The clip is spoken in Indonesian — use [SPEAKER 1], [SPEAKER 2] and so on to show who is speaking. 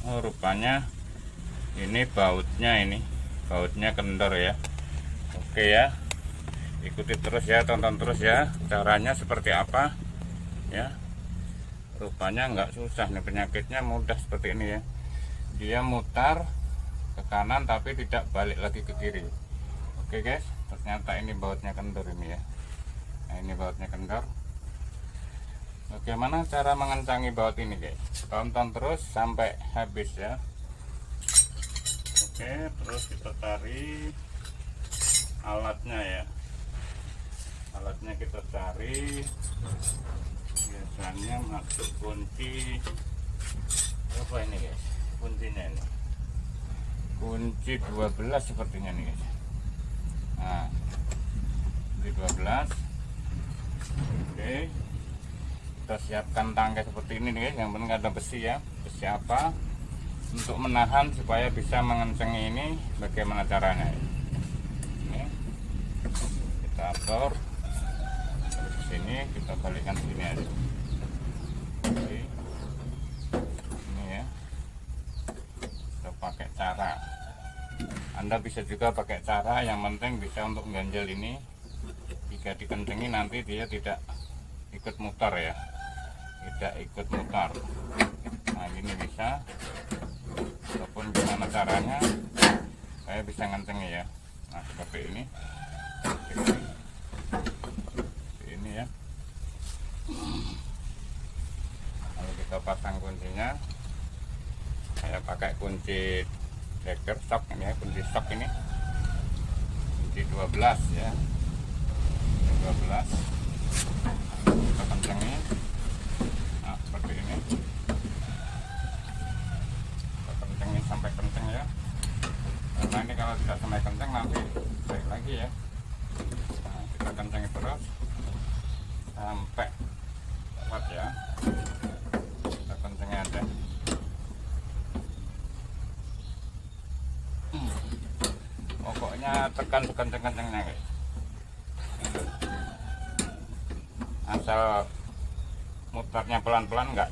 [SPEAKER 1] Oh, rupanya ini bautnya kendor ya. Oke ya, ikuti terus ya, tonton terus ya caranya seperti apa ya. Rupanya nggak susah nih, penyakitnya mudah seperti ini ya. Dia mutar ke kanan tapi tidak balik lagi ke kiri. Oke guys, ternyata ini bautnya kendor ini ya. Nah, ini bautnya kendor. Bagaimana cara mengencangi baut ini guys? Tonton terus sampai habis ya. Oke, terus kita cari alatnya ya. Alatnya kita cari, biasanya masuk kunci apa ini guys, kuncinya ini kunci 12 sepertinya nih guys. Nah, kunci 12. Oke, kita siapkan tangkai seperti ini nih guys. Yang penting ada besi ya, besi apa untuk menahan supaya bisa mengencengi ini. Bagaimana caranya ini kita atur dari sini, kita balikkan sini aja. Oke, ini ya, kita pakai cara, Anda bisa juga pakai cara, yang penting bisa untuk mengganjal ini. Jika dikencengi nanti dia tidak ikut mutar ya, tidak ikut mutar. Nah ini bisa, ataupun gimana caranya saya bisa ngencengi ya. Nah seperti ini, ini ya. Lalu kita pasang kuncinya, saya pakai kunci breaker shock ini ya, kunci shock ini kunci 12 ya, 12. Kita kencengi. Nah seperti ini, kita kencengin sampai kenceng ya, karena ini kalau tidak sampai kenceng nanti baik lagi ya. Nah, kita kencengi terus sampai kuat ya, kita kencengi aja. Pokoknya tekan sekenceng-kencengnya guys, asal mutarnya pelan-pelan, nggak